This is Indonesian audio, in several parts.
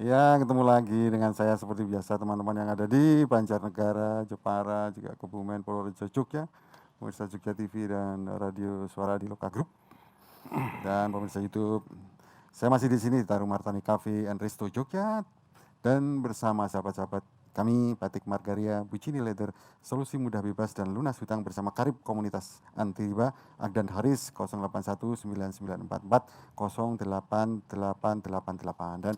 Ya, ketemu lagi dengan saya seperti biasa teman-teman yang ada di Banjarnegara, Jepara, juga Kebumen, Purworejo, Jogja, pemirsa Jogja TV dan Radio Suara di Loka Group dan pemirsa YouTube. Saya masih di sini di Tarum Martani Cafe and Resto Jogja dan bersama sahabat-sahabat kami Batik Margaria, Bucini Leather, Solusi Mudah Bebas dan Lunas Hutang bersama Karib Komunitas Anti Riba, Agdan Haris 081999408888 dan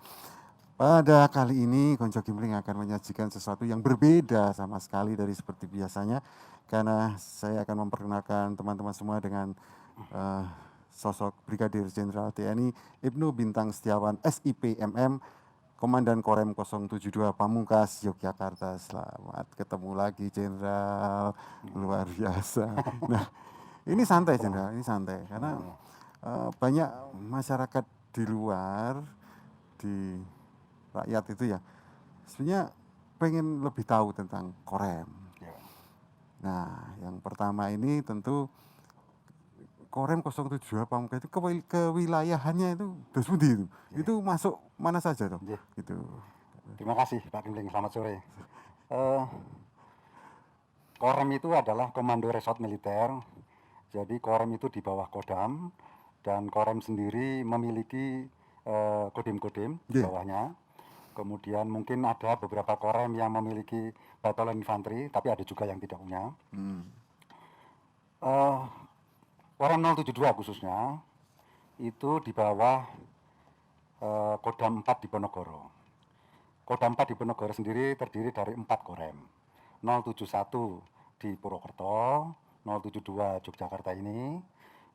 pada kali ini Konco Gimling akan menyajikan sesuatu yang berbeda sama sekali dari seperti biasanya karena saya akan memperkenalkan teman-teman semua dengan uh, sosok Brigadir Jenderal TNI Ibnu Bintang Setiawan SIP MM Komandan Korem 072 Pamungkas Yogyakarta. Selamat ketemu lagi Jenderal, luar biasa. Nah, ini santai Jenderal, ini santai karena banyak masyarakat di luar di rakyat itu ya sebenarnya pengen lebih tahu tentang Korem. Nah, yang pertama ini tentu Korem 072 Pamungkas itu kewilayahannya itu Desmudi itu. Itu masuk mana saja dong? Gitu. Terima kasih Pak Gimling, selamat sore. Korem itu adalah Komando Resort Militer. Jadi Korem itu di bawah Kodam dan Korem sendiri memiliki kodim-kodim di bawahnya. Kemudian mungkin ada beberapa Korem yang memiliki batalion infanteri, tapi ada juga yang tidak punya. Korem 072 khususnya itu di bawah Kodam 4 di Ponorogo. Kodam 4 di Ponorogo sendiri terdiri dari 4 Korem. 071 di Purwokerto, 072 Yogyakarta ini,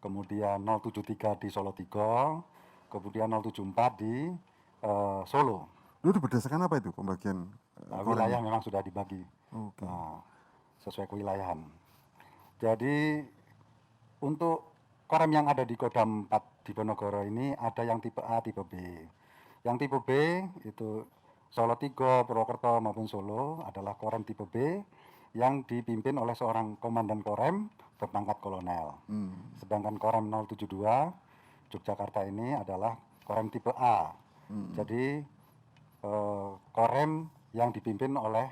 kemudian 073 di Solo 3, kemudian 074 di Solo. Itu berdasarkan apa itu pembagian wilayah memang sudah dibagi sesuai kewilayahan. Jadi untuk Korem yang ada di Kodam 4 di Ponorogo ini ada yang tipe A, tipe B. Yang tipe B itu Solo 3, Purwokerto maupun Solo adalah Korem tipe B yang dipimpin oleh seorang komandan Korem berpangkat kolonel. Sedangkan Korem 072 Yogyakarta ini adalah Korem tipe A. Jadi Korem yang dipimpin oleh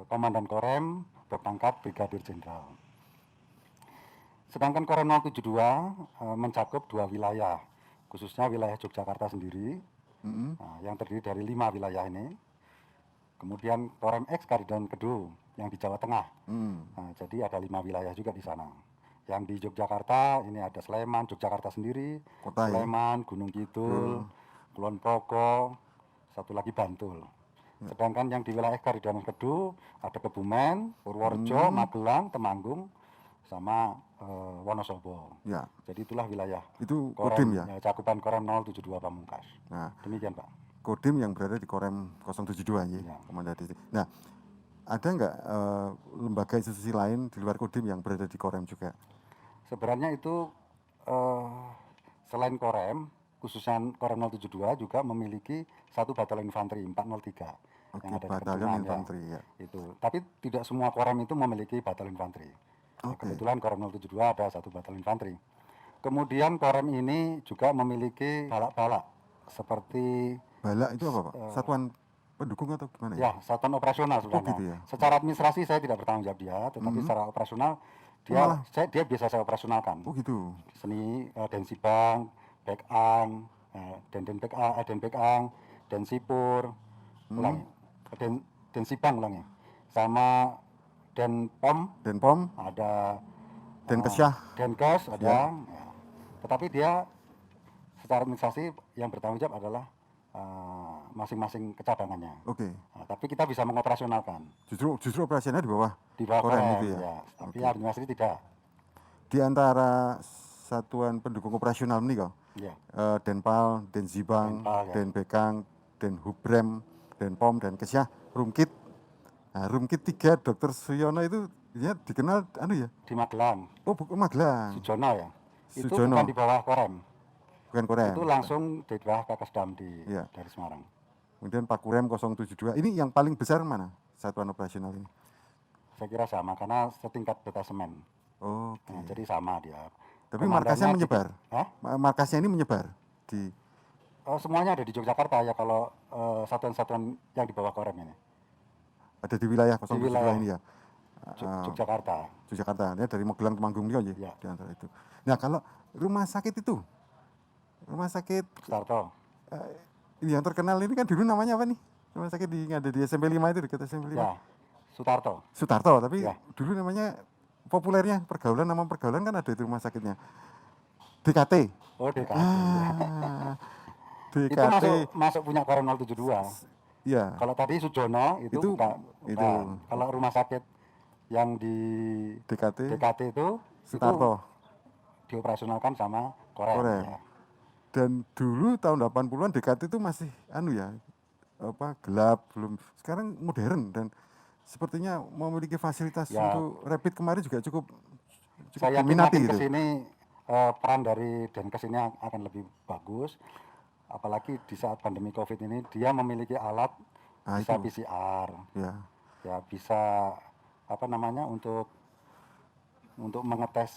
komandan Korem berpangkat Brigadir Jenderal. Sedangkan Korem 072 mencakup 2 wilayah, khususnya wilayah Yogyakarta sendiri, yang terdiri dari 5 wilayah ini. Kemudian Korem X Karidan Kedo yang di Jawa Tengah. Jadi ada 5 wilayah juga di sana. Yang di Yogyakarta ini ada Sleman, Yogyakarta sendiri, kota, Sleman, Gunung Kidul, Kulon Progo, satu lagi Bantul. Sedangkan yang di wilayah Karidan Kedo ada Kebumen, Purworejo, Magelang, Temanggung, sama Wonosobo. Ya. Jadi itulah wilayah. Itu Korem, Kodim ya? Cakupan Korem 072 Pamungkas. Nah, demikian Pak. Kodim yang berada di Korem 072 ya, Komando. Nah, ada nggak lembaga institusi lain di luar Kodim yang berada di Korem juga? Sebenarnya itu selain Korem, khususnya Korem 072 juga memiliki satu batalion infanteri 403 yang ada di batalion Kedungan, infanteri ya. Itu. Tapi tidak semua Korem itu memiliki batalion infanteri. Kebetulan Korem 072 ada satu batalion infanteri. Kemudian Korem ini juga memiliki balak-balak seperti balak itu apa Pak? Satuan pendukung atau gimana ya? Ya, satuan operasional sebenarnya. Gitu ya? Secara administrasi saya tidak bertanggung jawab dia, tetapi secara operasional dia biasa saya operasionalkan. Oh gitu. Seni Densibang, Bekang, Denbekang, Densipur, ulangi, Densibang ulangi, sama Denpom, ada Denkesyah, Denkes ada, ya. Tetapi dia secara administrasi yang bertanggung jawab adalah masing-masing kecabangannya. Nah, tapi kita bisa mengoperasionalkan. Justru operasinya di bawah Korem itu ya. Tapi administrasi tidak. Di antara satuan pendukung operasional ini kok, Denpal, Denzibang, Denbekang, Denhubrem, Denpom, Denkesyah, Rumkit. Nah, Rumkit 3 Dr. Suyono itu ya dikenal di Magelang. Oh, bukan Magelang. Sujono ya. Itu bukan di bawah Korem. Bukan Korem. Itu langsung di bawah Kakesdam dari Semarang. Kemudian Pak Kurem 072. Ini yang paling besar mana satuan operasional ini? Saya kira sama karena setingkat detasemen. Nah, jadi sama dia. Tapi markasnya menyebar. Markasnya ini menyebar di Semuanya ada di Yogyakarta ya kalau satuan-satuan yang di bawah Korem ini. Ada di wilayah Di 072 wilayah ini ya. Yogyakarta. Yogyakarta, ya dari Magelang ke Manggung ya, Ya. di antara itu. Nah, kalau rumah sakit itu, rumah sakit Starto. ini yang terkenal ini kan dulu namanya apa nih? Rumah sakit di ada di SMP 5 itu, dekat SMP 5. Ya. Sutarto. Sutarto, tapi Ya. dulu namanya populernya pergaulan, nama pergaulan kan ada itu rumah sakitnya. DKT. Oh, DKT. Ya. DKT. Itu masuk punya Korem 072. Ya. Kalau tadi Sujono itu bukan. itu. Kalau rumah sakit yang di DKT itu Sutarto. dioperasionalkan sama Korem. Korem. Ya. Dan dulu tahun 80-an DKT itu masih gelap, belum. Sekarang modern dan sepertinya memiliki fasilitas Ya. untuk rapid kemarin juga cukup Saya yakin diminati makin gitu. kesini peran dari Denkes ini akan lebih bagus. Apalagi di saat pandemi COVID ini dia memiliki alat bisa itu. PCR. Ya. Ya bisa untuk mengetes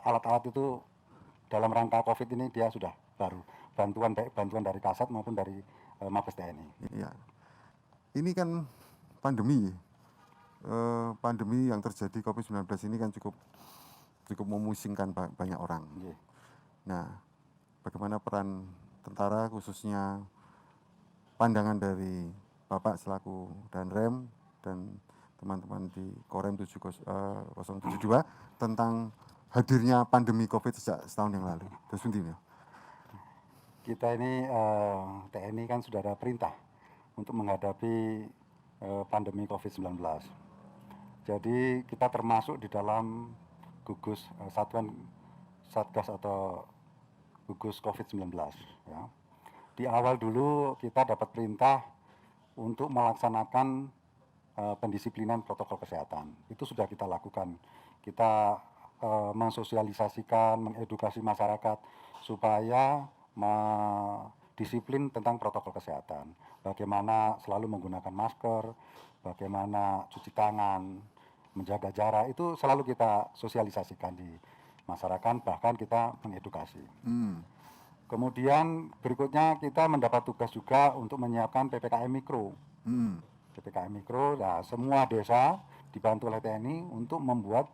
alat-alat itu dalam rangka COVID ini dia sudah baru bantuan dari Kasat maupun dari Mabes TNI. Ya. Ini kan pandemi. Pandemi yang terjadi COVID-19 ini kan cukup memusingkan banyak orang. Yeah. Nah, bagaimana peran tentara khususnya pandangan dari Bapak selaku Danrem dan teman-teman di Korem 072 tentang hadirnya pandemi COVID sejak setahun yang lalu. Terus intinya. Kita ini TNI kan sudah ada perintah untuk menghadapi pandemi COVID-19. Jadi kita termasuk di dalam gugus satuan Satgas atau gugus COVID-19. Ya. Di awal dulu kita dapat perintah untuk melaksanakan pendisiplinan protokol kesehatan. Itu sudah kita lakukan. Kita mensosialisasikan, mengedukasi masyarakat supaya disiplin tentang protokol kesehatan. Bagaimana selalu menggunakan masker, bagaimana cuci tangan, menjaga jarak, itu selalu kita sosialisasikan di masyarakat, bahkan kita mengedukasi. Kemudian berikutnya kita mendapat tugas juga untuk menyiapkan PPKM Mikro. PPKM Mikro, nah, semua desa dibantu oleh TNI untuk membuat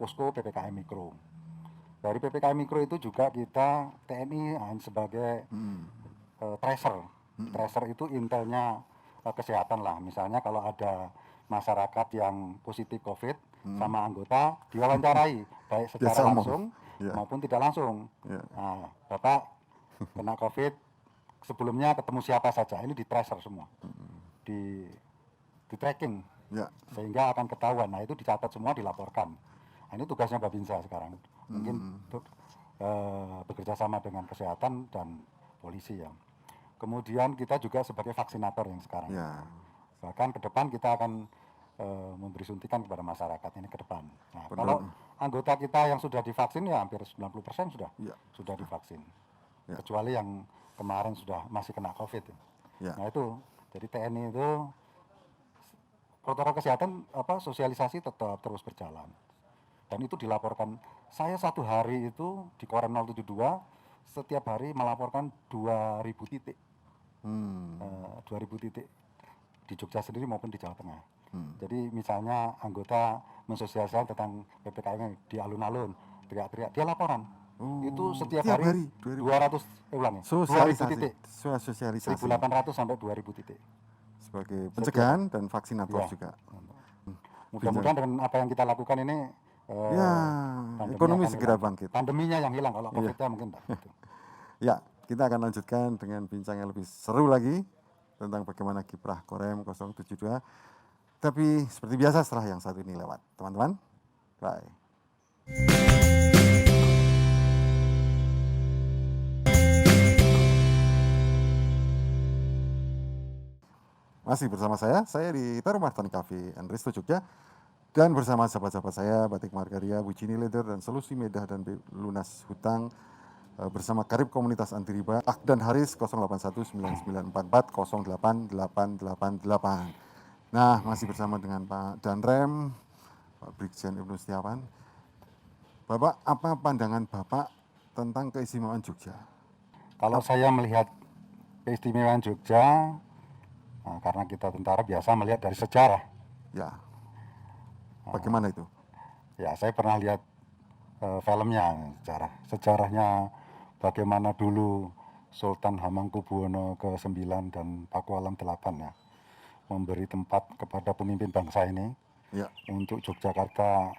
posko PPKM Mikro. Dari PPKM Mikro itu juga kita TNI sebagai tracer. Tracer itu intelnya kesehatan lah. Misalnya kalau ada masyarakat yang positif COVID sama anggota diwawancarai baik secara langsung maupun tidak langsung. Nah, Bapak kena COVID sebelumnya ketemu siapa saja, ini di tracer semua, di tracking, sehingga akan ketahuan. Nah itu dicatat semua, dilaporkan. Nah, ini tugasnya Babinsa sekarang, mungkin bekerja sama dengan kesehatan dan polisi ya. Kemudian kita juga sebagai vaksinator yang sekarang. Bahkan ke depan kita akan memberi suntikan kepada masyarakat ini ke depan. Nah, kalau anggota kita yang sudah divaksin ya hampir 90% sudah divaksin. Kecuali yang kemarin masih kena COVID. Nah itu, jadi TNI itu protokol kesehatan sosialisasi tetap terus berjalan. Dan itu dilaporkan. Saya satu hari itu di Korem 072 setiap hari melaporkan 2.000 titik. 2.000 titik di Jogja sendiri maupun di Jawa Tengah. Jadi misalnya anggota mensosialisasikan tentang PPKM di alun-alun, teriak-teriak, dia laporan. Itu setiap hari 200 titik. Sosialisasi. 1.800 sampai 2.000 titik. Sebagai pencegahan dan vaksinator juga. Mudah-mudahan dengan apa yang kita lakukan ini ekonomi segera bangkit. Pandeminya yang hilang, kalau COVID-nya mungkin enggak. Ya, kita akan lanjutkan dengan bincang yang lebih seru lagi tentang bagaimana kiprah Korem 072. Tapi seperti biasa setelah yang satu ini lewat. Teman-teman, bye. Masih bersama saya di Tarumartani Cafe and Resto Jogja. Dan bersama sahabat-sahabat saya, Batik Margaria, Bujini Leather, dan Solusi Medah dan Lunas Hutang, bersama Karib Komunitas Anti Riba, Akdan Haris 081994408888. Nah, masih bersama dengan Pak Danrem, Pak Brigjen Ibnu Setiawan. Bapak, apa pandangan Bapak tentang keistimewaan Jogja? Kalau saya melihat keistimewaan Jogja, karena kita tentara biasa melihat dari sejarah. Ya. Bagaimana itu? Ya, saya pernah lihat filmnya, sejarahnya bagaimana dulu Sultan Hamengkubuwono ke-9 dan Pakualam 8 ya, memberi tempat kepada pemimpin bangsa ini Ya. untuk Yogyakarta,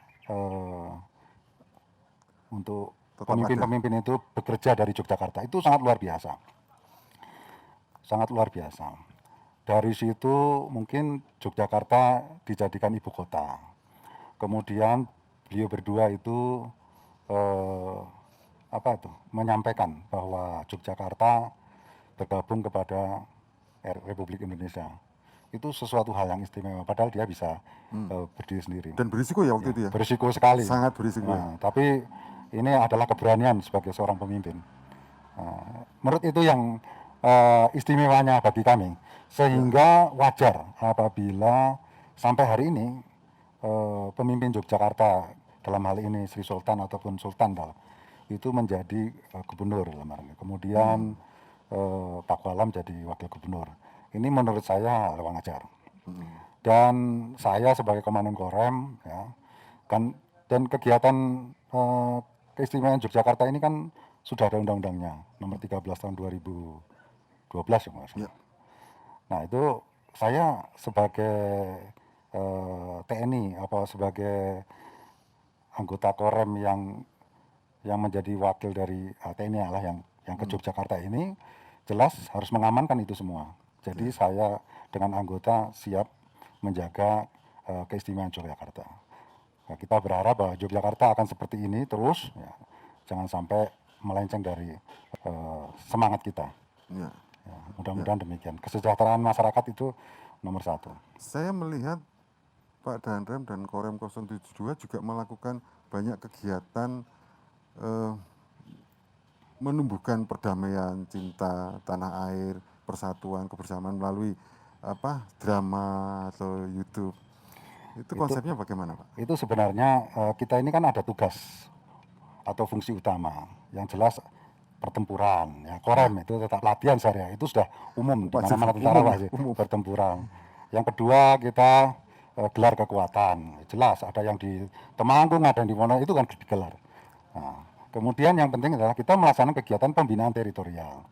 untuk Tetap pemimpin-pemimpin itu bekerja dari Yogyakarta. Itu sangat luar biasa. Sangat luar biasa. Dari situ mungkin Yogyakarta dijadikan ibu kota. Kemudian beliau berdua itu menyampaikan bahwa Yogyakarta bergabung kepada Republik Indonesia. Itu sesuatu hal yang istimewa, padahal dia bisa berdiri sendiri. Dan berisiko ya waktu itu ya? Berisiko sekali. Sangat berisiko. Tapi ini adalah keberanian sebagai seorang pemimpin. Menurut itu yang istimewanya bagi kami. Sehingga wajar apabila sampai hari ini pemimpin Yogyakarta, dalam hal ini Sri Sultan ataupun Sultan itu menjadi gubernur dalam hal ini. Kemudian Pakualam jadi wakil gubernur. Ini menurut saya hal wajar. Dan saya sebagai Komandan Korem ya, kan, dan kegiatan keistimewaan Yogyakarta ini kan sudah ada undang-undangnya nomor 13 tahun 2012 ya Mas. Ya. Nah, itu saya sebagai TNI sebagai anggota Korem yang menjadi wakil dari TNI yang ke Yogyakarta ini jelas harus mengamankan itu semua. Jadi saya dengan anggota siap menjaga keistimewaan Yogyakarta. Nah, kita berharap bahwa Yogyakarta akan seperti ini terus, ya. Jangan sampai melenceng dari semangat kita. Ya. Ya, mudah-mudahan demikian. Kesejahteraan masyarakat itu nomor 1. Saya melihat Pak Danrem dan Korem 072 juga melakukan banyak kegiatan menumbuhkan perdamaian, cinta, tanah air, persatuan, kebersamaan melalui drama atau YouTube. Itu konsepnya bagaimana, Pak? Itu sebenarnya kita ini kan ada tugas atau fungsi utama yang jelas pertempuran. Ya, Korem itu tetap latihan sehari, itu sudah umum di mana-mana tentara wajib pertempuran. Yang kedua kita gelar kekuatan. Jelas ada yang di Temanggung, ada yang di mana itu kan digelar. Nah, kemudian yang penting adalah kita melaksanakan kegiatan pembinaan teritorial.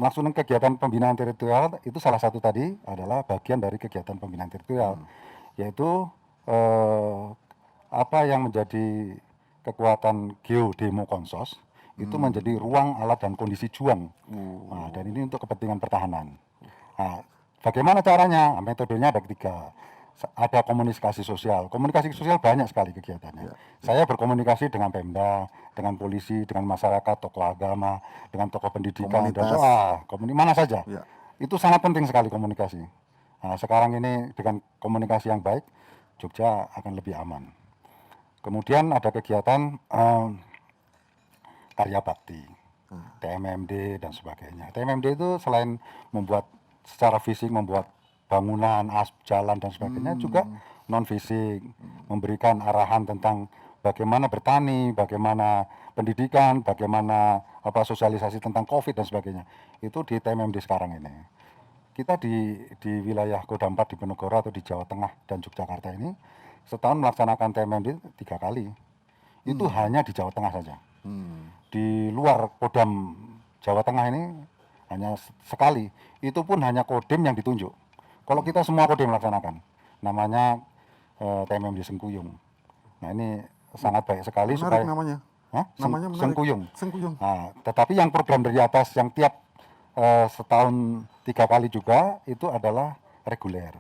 Melaksanakan kegiatan pembinaan teritorial itu salah satu tadi adalah bagian dari kegiatan pembinaan teritorial, yaitu apa yang menjadi kekuatan Geodemo Konsos itu menjadi ruang, alat, dan kondisi juang. Nah, dan ini untuk kepentingan pertahanan. Nah, bagaimana caranya? Nah, metodenya ada 3. Ada komunikasi sosial. Komunikasi sosial banyak sekali kegiatannya. Saya berkomunikasi dengan Pemda, dengan polisi, dengan masyarakat, tokoh agama, dengan tokoh pendidikan, dan mana saja. Itu sangat penting sekali komunikasi. Nah, sekarang ini dengan komunikasi yang baik, Jogja akan lebih aman. Kemudian ada kegiatan karya bakti, TMMD dan sebagainya. TMMD itu selain membuat secara fisik, membuat bangunan, jalan dan sebagainya, juga non fisik, memberikan arahan tentang bagaimana bertani, bagaimana pendidikan, bagaimana sosialisasi tentang COVID dan sebagainya. Itu di TMMD sekarang ini. Kita di wilayah Kodam 4 di Diponegoro atau di Jawa Tengah dan Yogyakarta ini setahun melaksanakan TMMD 3 kali. Itu hanya di Jawa Tengah saja. Di luar Kodam Jawa Tengah ini hanya sekali. Itu pun hanya Kodim yang ditunjuk. Kalau kita semua Kodim melaksanakan, namanya TMMD Sengkuyung. Nah, ini sangat baik sekali. Menarik namanya. Namanya Sengkuyung. Sengkuyung. Nah, tetapi yang program dari atas yang tiap setahun 3 kali juga itu adalah reguler.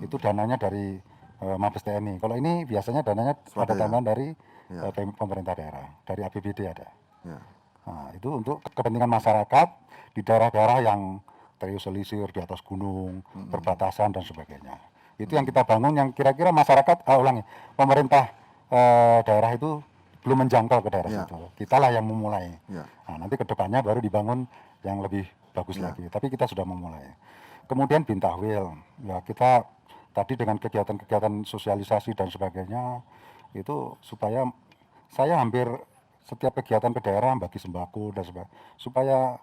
Itu dananya dari Mabes TNI. Kalau ini biasanya dananya ada tambahan dari pemerintah daerah, dari APBD ada. Nah, itu untuk kepentingan masyarakat di daerah-daerah yang terisolir di atas gunung, perbatasan dan sebagainya. Itu yang kita bangun, yang kira-kira masyarakat, pemerintah daerah itu belum menjangkau ke daerah situ. Kitalah yang memulai. Nah, nanti ke depannya baru dibangun yang lebih bagus lagi. Tapi kita sudah memulai. Kemudian Bintahwil, ya kita tadi dengan kegiatan-kegiatan sosialisasi dan sebagainya itu supaya saya hampir setiap kegiatan ke daerah bagi sembako dan sebagainya supaya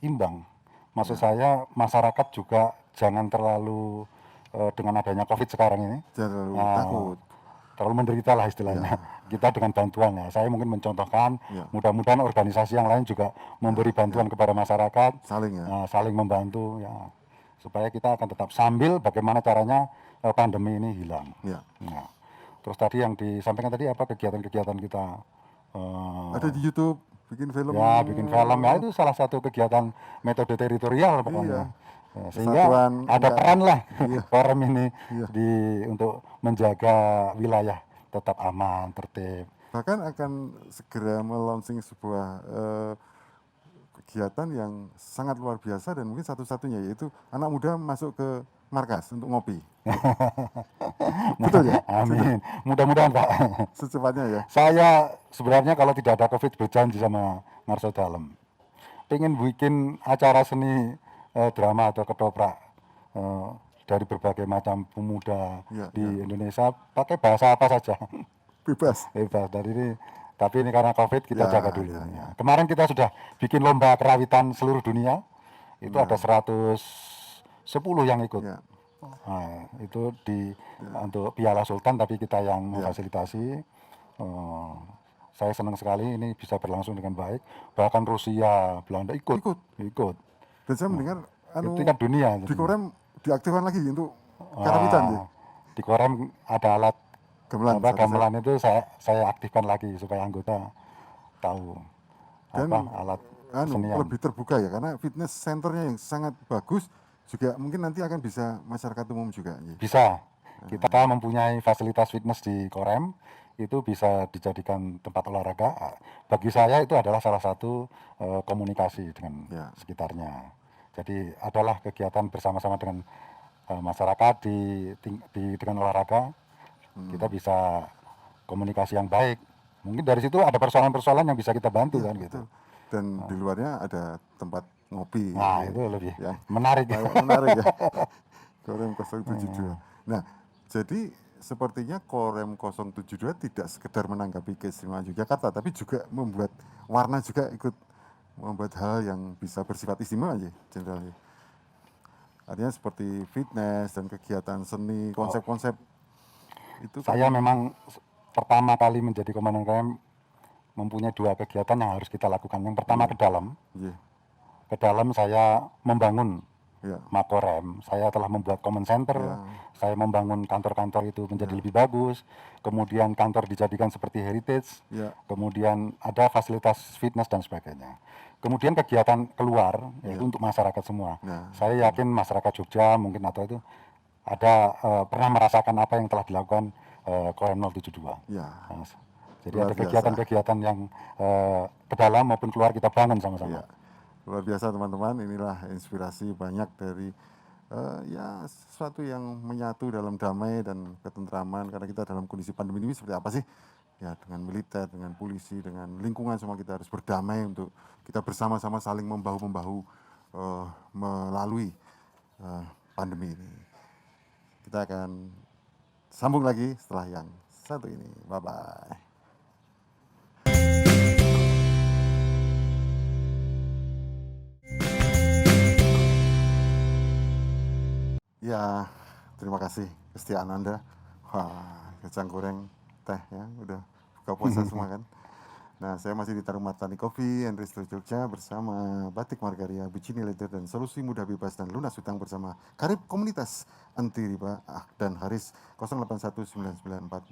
imbang. Maksud saya masyarakat juga jangan terlalu dengan adanya COVID sekarang ini Jangan terlalu uh, takut. terlalu menderita lah istilahnya. Ya, Kita dengan bantuan ya. Saya mungkin mencontohkan, ya, mudah-mudahan organisasi yang lain juga ya, memberi ya. bantuan kepada masyarakat, Saling ya. saling membantu ya, supaya kita akan tetap sambil bagaimana caranya pandemi ini hilang. Ya. Nah, terus tadi yang disampaikan tadi apa kegiatan-kegiatan kita? Ada di YouTube bikin film. Ya bikin film ya itu salah satu kegiatan metode teritorial pokoknya. Iya. Ya, sehingga Kesatuan ada enggak. peran lah Iya, Korem ini iya. untuk menjaga wilayah tetap aman, tertib. Bahkan akan segera melaunching sebuah kegiatan yang sangat luar biasa dan mungkin satu-satunya, yaitu anak muda masuk ke markas untuk ngopi. Betul ya? Amin. Mudah-mudahan Pak. Secepatnya ya. Saya sebenarnya kalau tidak ada COVID berjanji sama Marso Dalem. Pengen bikin acara seni drama atau ketoprak eh, dari berbagai macam pemuda Ya, di ya. Indonesia pakai bahasa apa saja. Bebas. Bebas dari ini. Tapi ini karena COVID kita Ya, jaga dulu. ya, ya. Kemarin kita sudah bikin lomba kerawitan seluruh dunia. Itu ada 110 yang ikut. Ya. Nah, itu untuk Piala Sultan tapi kita yang memfasilitasi. Saya senang sekali ini bisa berlangsung dengan baik. Bahkan Rusia, Belanda ikut. Ikut. Dan saya mendengar Itu kan dunia. di Korem diaktifkan lagi untuk karawitan ya. Di Korem ada alat Gamelan. gamelan itu saya aktifkan lagi supaya anggota tahu Dan alat kesenian. lebih terbuka ya, karena fitness centernya yang sangat bagus juga mungkin nanti akan bisa masyarakat umum juga. Ya. Bisa. Kita mempunyai fasilitas fitness di Korem, itu bisa dijadikan tempat olahraga. Bagi saya itu adalah salah satu komunikasi dengan sekitarnya. Jadi adalah kegiatan bersama-sama dengan masyarakat dengan olahraga. Kita bisa komunikasi yang baik. Mungkin dari situ ada persoalan-persoalan yang bisa kita bantu kan gitu. Dan di luarnya ada tempat ngopi. Nah, itu lebih ya. menarik. Menarik ya. Korem 072. Nah, jadi sepertinya Korem 072 tidak sekedar menanggapi keistimewaan Yogyakarta, tapi juga membuat warna juga ikut membuat hal yang bisa bersifat istimewa aja, Jenderal. Artinya seperti fitness dan kegiatan seni, konsep-konsep itu. Saya memang pertama kali menjadi komandan KM mempunyai dua kegiatan yang harus kita lakukan. Yang pertama ke dalam. Ke dalam saya membangun Makorem, saya telah membuat common center, saya membangun kantor-kantor itu menjadi lebih bagus, kemudian kantor dijadikan seperti heritage, kemudian ada fasilitas fitness dan sebagainya. Kemudian kegiatan keluar, yaitu untuk masyarakat semua. Saya yakin masyarakat Jogja mungkin atau itu ada pernah merasakan apa yang telah dilakukan Korem 072. Jadi ada kegiatan-kegiatan yang ke dalam maupun keluar kita bangun sama-sama. Luar biasa teman-teman, inilah inspirasi banyak dari sesuatu yang menyatu dalam damai dan ketentraman, karena kita dalam kondisi pandemi ini seperti apa sih? Ya, dengan militer, dengan polisi, dengan lingkungan, semua kita harus berdamai untuk kita bersama-sama saling membahu-membahu melalui pandemi ini. Kita akan sambung lagi setelah yang satu ini. Bye-bye. Ya, terima kasih kesetiaan Anda. Wah, kacang goreng teh ya, udah buka puasa semua kan. Nah, saya masih di Tarung Martani Coffee and Resto Jogja bersama Batik Margaria, Bikini Leather, dan Solusi Mudah Bebas dan Lunas Hutang bersama Karib Komunitas Anti Riba dan Haris 081994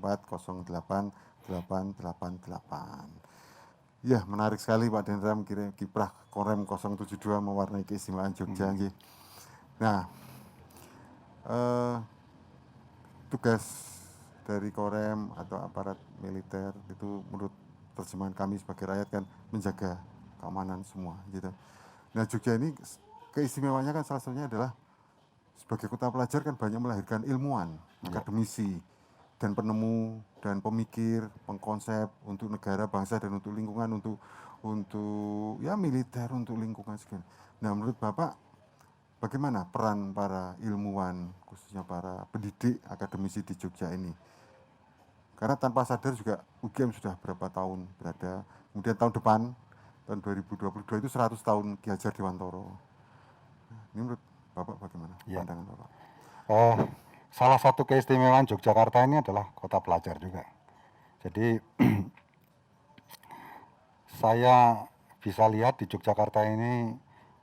Ya, menarik sekali Pak Dendram kiprah Korem 072 mewarnai keistimewaan Jogja. Nah, tugas dari Korem atau aparat militer itu menurut terjemahan kami sebagai rakyat kan menjaga keamanan semua gitu. Nah, Jogja ini keistimewaannya kan salah satunya adalah sebagai kota pelajar kan banyak melahirkan ilmuwan, akademisi, dan penemu dan pemikir, pengkonsep untuk negara, bangsa, dan untuk lingkungan, untuk ya militer, untuk lingkungan segala. Nah, menurut Bapak bagaimana peran para ilmuwan, khususnya para pendidik akademisi di Jogja ini Karena tanpa sadar juga UGM sudah berapa tahun berada. Kemudian tahun depan, tahun 2022 itu 100 tahun Ki Hajar Dewantoro. Ini menurut Bapak bagaimana Ya. pandangan Bapak? Salah satu keistimewaan Yogyakarta ini adalah kota pelajar juga. Jadi saya bisa lihat di Yogyakarta ini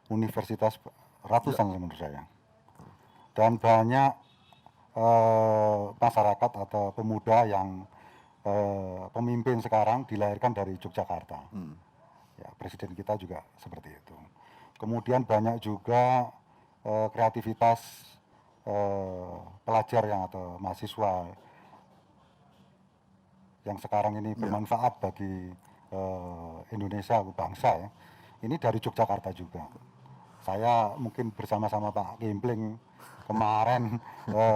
universitas ratusan menurut saya. Dan banyak masyarakat atau pemuda yang pemimpin sekarang dilahirkan dari Yogyakarta. Ya, presiden kita juga seperti itu. Kemudian banyak juga kreativitas pelajar yang atau mahasiswa yang sekarang ini bermanfaat bagi Indonesia, bangsa ya. Ini dari Yogyakarta juga. Saya mungkin bersama-sama Pak Gimpling kemarin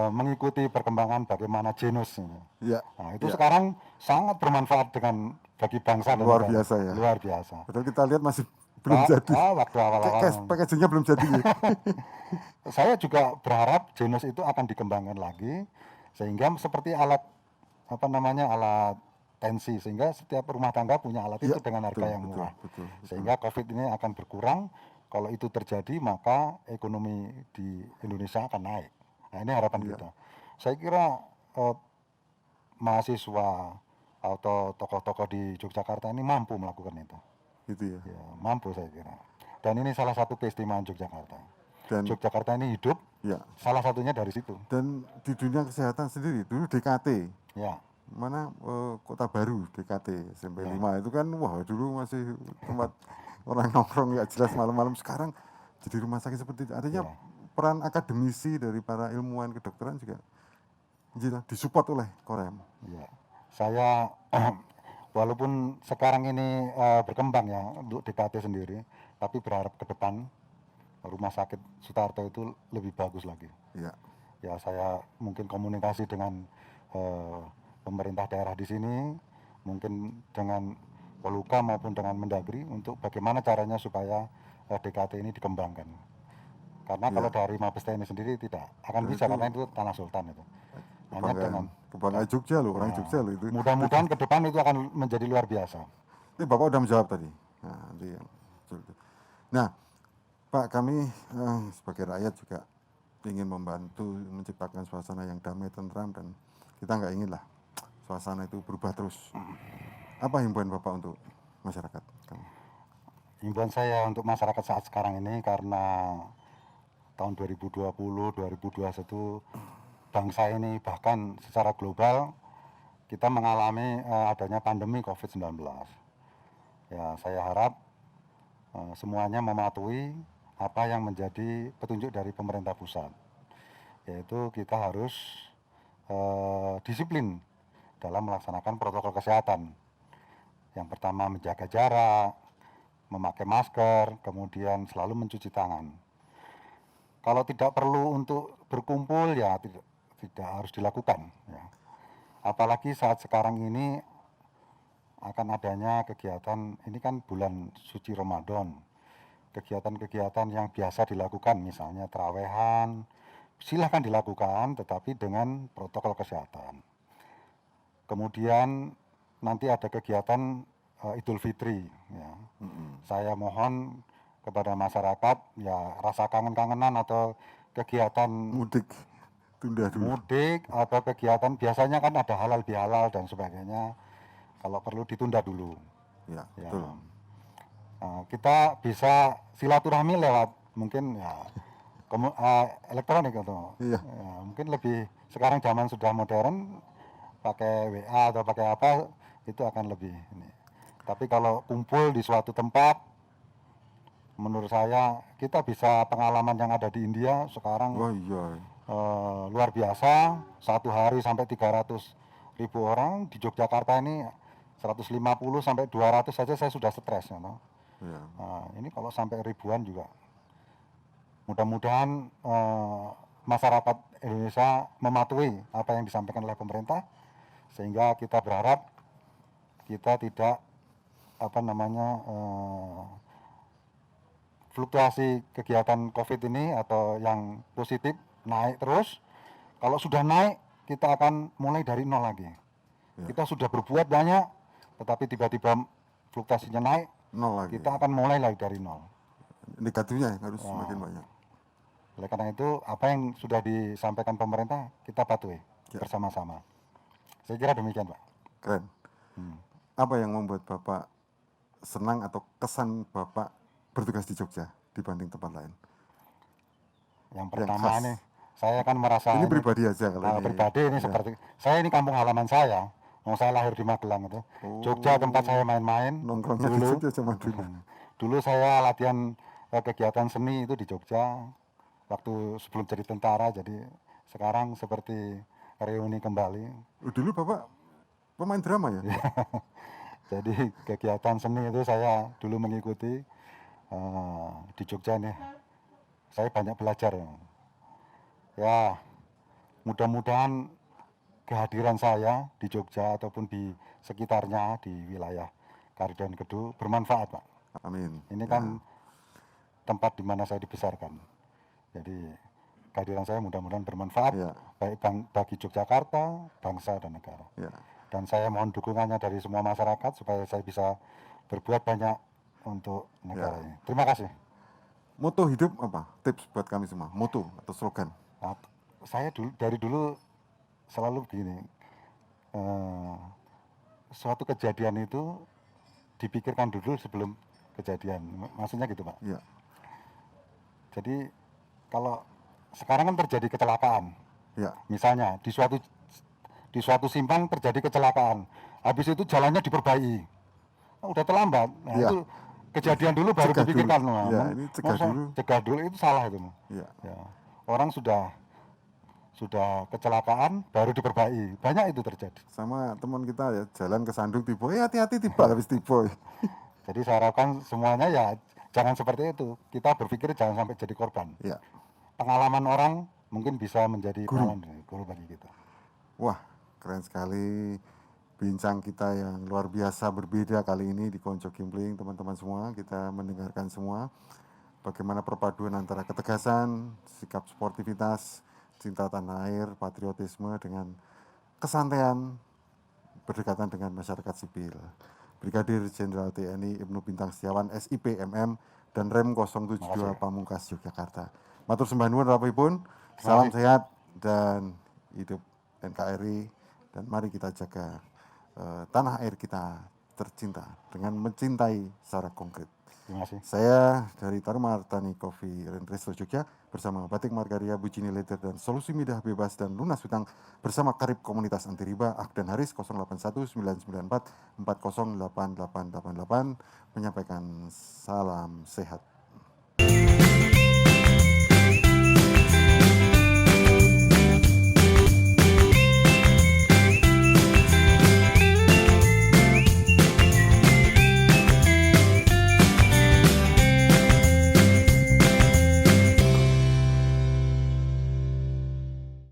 mengikuti perkembangan bagaimana Genus. Ya. Nah, itu sekarang sangat bermanfaat bagi bangsa dan Luar negara. biasa ya. Luar biasa. Padahal kita lihat masih belum jadi. Waktu awal-awal. Packagingnya belum jadi. Saya juga berharap Genus itu akan dikembangkan lagi sehingga seperti alat alat tensi, sehingga setiap rumah tangga punya alat itu dengan harga yang murah. Betul. Sehingga COVID ini akan berkurang. Kalau itu terjadi maka ekonomi di Indonesia akan naik. Nah, ini harapan kita. Saya kira mahasiswa atau tokoh-tokoh di Yogyakarta ini mampu melakukan itu. Gitu ya. Ya, mampu saya kira. Dan ini salah satu keistimewaan Yogyakarta. Dan Yogyakarta ini hidup, ya. Salah satunya dari situ. Dan di dunia kesehatan sendiri, dulu DKT. Ya. Mana Kota Baru DKT SMP 5 itu kan wah dulu masih tempat orang nongkrong ya jelas malam-malam. Sekarang jadi rumah sakit seperti itu. Artinya peran akademisi dari para ilmuwan kedokteran juga disupport oleh Korem. Ya. Saya walaupun sekarang ini berkembang ya untuk DKT sendiri, tapi berharap ke depan rumah sakit Sutarto itu lebih bagus lagi. Ya saya mungkin komunikasi dengan pemerintah daerah di sini, mungkin dengan Poluka maupun dengan Mendagri untuk bagaimana caranya supaya DKT ini dikembangkan. Karena kalau dari Mabes TNI sendiri tidak akan bisa karena itu tanah sultan itu. Hanya dengan kebanggaan Jogja loh, orang Jogja loh itu. Mudah-mudahan ke depan itu akan menjadi luar biasa. Ini Bapak udah menjawab tadi. Nah, Pak, kami sebagai rakyat juga ingin membantu menciptakan suasana yang damai, tentram, dan kita nggak ingin lah suasana itu berubah terus. Apa himbauan Bapak untuk masyarakat? Himbauan saya untuk masyarakat saat sekarang ini karena tahun 2020, 2021 bangsa ini bahkan secara global kita mengalami adanya pandemi COVID-19. Ya, saya harap semuanya mematuhi apa yang menjadi petunjuk dari pemerintah pusat. Yaitu kita harus disiplin dalam melaksanakan protokol kesehatan. Yang pertama menjaga jarak, memakai masker, kemudian selalu mencuci tangan. Kalau tidak perlu untuk berkumpul ya tidak harus dilakukan. Ya. Apalagi saat sekarang ini akan adanya kegiatan, ini kan bulan suci Ramadan. Kegiatan-kegiatan yang biasa dilakukan misalnya terawehan, silahkan dilakukan tetapi dengan protokol kesehatan. Kemudian nanti ada kegiatan Idul Fitri ya. Saya mohon kepada masyarakat ya rasa kangen-kangenan atau kegiatan mudik tunda dulu. Mudik atau kegiatan biasanya kan ada halal bihalal dan sebagainya. Kalau perlu ditunda dulu. Ya, betul. Kita bisa silaturahmi lewat mungkin ya elektronik atau ya, mungkin lebih sekarang zaman sudah modern pakai WA atau pakai apa itu akan lebih ini. Tapi kalau kumpul di suatu tempat menurut saya kita bisa pengalaman yang ada di India sekarang luar biasa, satu hari sampai 300.000 orang. Di Yogyakarta ini 150 sampai 200 saja saya sudah stres ya, no? Nah, ini kalau sampai ribuan juga mudah-mudahan masyarakat Indonesia mematuhi apa yang disampaikan oleh pemerintah sehingga kita berharap kita tidak fluktuasi kegiatan COVID ini atau yang positif naik terus. Kalau sudah naik kita akan mulai dari nol lagi. Kita sudah berbuat banyak, tetapi tiba-tiba fluktuasinya naik, Nol lagi. kita akan mulai lagi dari nol. Negatifnya yang harus semakin banyak. Oleh karena itu, apa yang sudah disampaikan pemerintah, kita patuhi bersama-sama. Saya kira demikian, Pak. Keren. Apa yang membuat Bapak senang atau kesan Bapak bertugas di Jogja dibanding tempat lain? Yang Yang pertama khas. nih, saya kan merasa Ini pribadi aja kalau ini. pribadi ini Ya. seperti saya ini kampung halaman saya. Mau saya lahir di Magelang itu. Jogja tempat saya main-main. Nongkrongnya di Jogja zaman dulu. Dulu saya latihan kegiatan seni itu di Jogja. Waktu sebelum jadi tentara, jadi sekarang seperti reuni kembali. Dulu Bapak pemain drama ya? Jadi kegiatan seni itu saya dulu mengikuti di Jogja nih. Saya banyak belajar. Ya, mudah-mudahan kehadiran saya di Jogja ataupun di sekitarnya di wilayah Karidan Kedu bermanfaat, Pak. Amin. Ini kan tempat di mana saya dibesarkan. Jadi kehadiran saya mudah-mudahan bermanfaat baik bagi Yogyakarta, bangsa dan negara. Dan saya mohon dukungannya dari semua masyarakat supaya saya bisa berbuat banyak untuk negara ini. Terima kasih. Moto hidup apa? Tips buat kami semua. Moto atau slogan? Nah, saya dari dulu selalu begini. Suatu kejadian itu dipikirkan dulu sebelum kejadian. Maksudnya gitu, Pak. Iya. Jadi kalau sekarang kan terjadi kecelakaan. Ya. Misalnya di suatu simpang terjadi kecelakaan. Habis itu jalannya diperbaiki. Udah terlambat. Nah, itu kejadian dulu baru Cegah dipikirkan. dulu. Ya, ini Cegah dulu itu salah itu. Ya. Orang sudah kecelakaan baru diperbaiki. Banyak itu terjadi. Sama teman kita ya, jalan ke Sandung tiba, hati-hati tiba habis tiba. Jadi saya harapkan semuanya ya jangan seperti itu. Kita berpikir jangan sampai jadi korban. Ya. Pengalaman orang mungkin bisa menjadi guru bagi kita. Wah, keren sekali bincang kita yang luar biasa berbeda kali ini di Konco Gimpling, teman-teman semua. Kita mendengarkan semua bagaimana perpaduan antara ketegasan, sikap sportivitas, cinta tanah air, patriotisme dengan kesantaian berdekatan dengan masyarakat sipil. Brigadir Jenderal TNI Ibnu Bintang Setiawan SIP MM dan Rem 072 Pamungkas Yogyakarta. Matur sembah nuwun Rapipun, salam sehat dan hidup NKRI, dan mari kita jaga tanah air kita tercinta dengan mencintai secara konkret. Terima kasih. Saya dari Tarumartani Coffee Resto Jogja bersama Batik Margaria, Bujini Leather dan Solusi Midah Bebas dan Lunas Hutang bersama Karib Komunitas Anti Riba Akdan Haris 081994 408888 menyampaikan salam sehat.